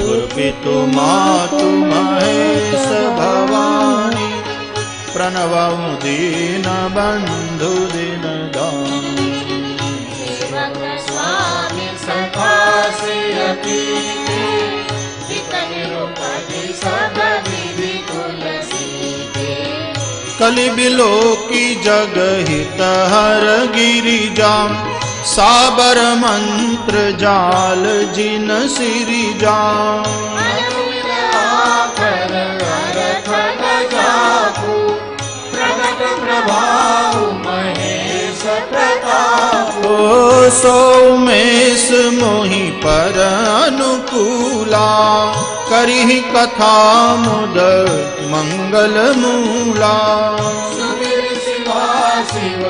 गुरुपितु मातु महेश भवानी प्रणवं दीन बंधु दिन स्वामी सखा श्री सब तुलसी कलि बिलो की जग हित हर गिरिजा साबर मंत्र जाल जिन सिरिजा ओ सौमेश मोहि पर अनुकूला करिहि कथा मुद मंगल मूला शिव शिव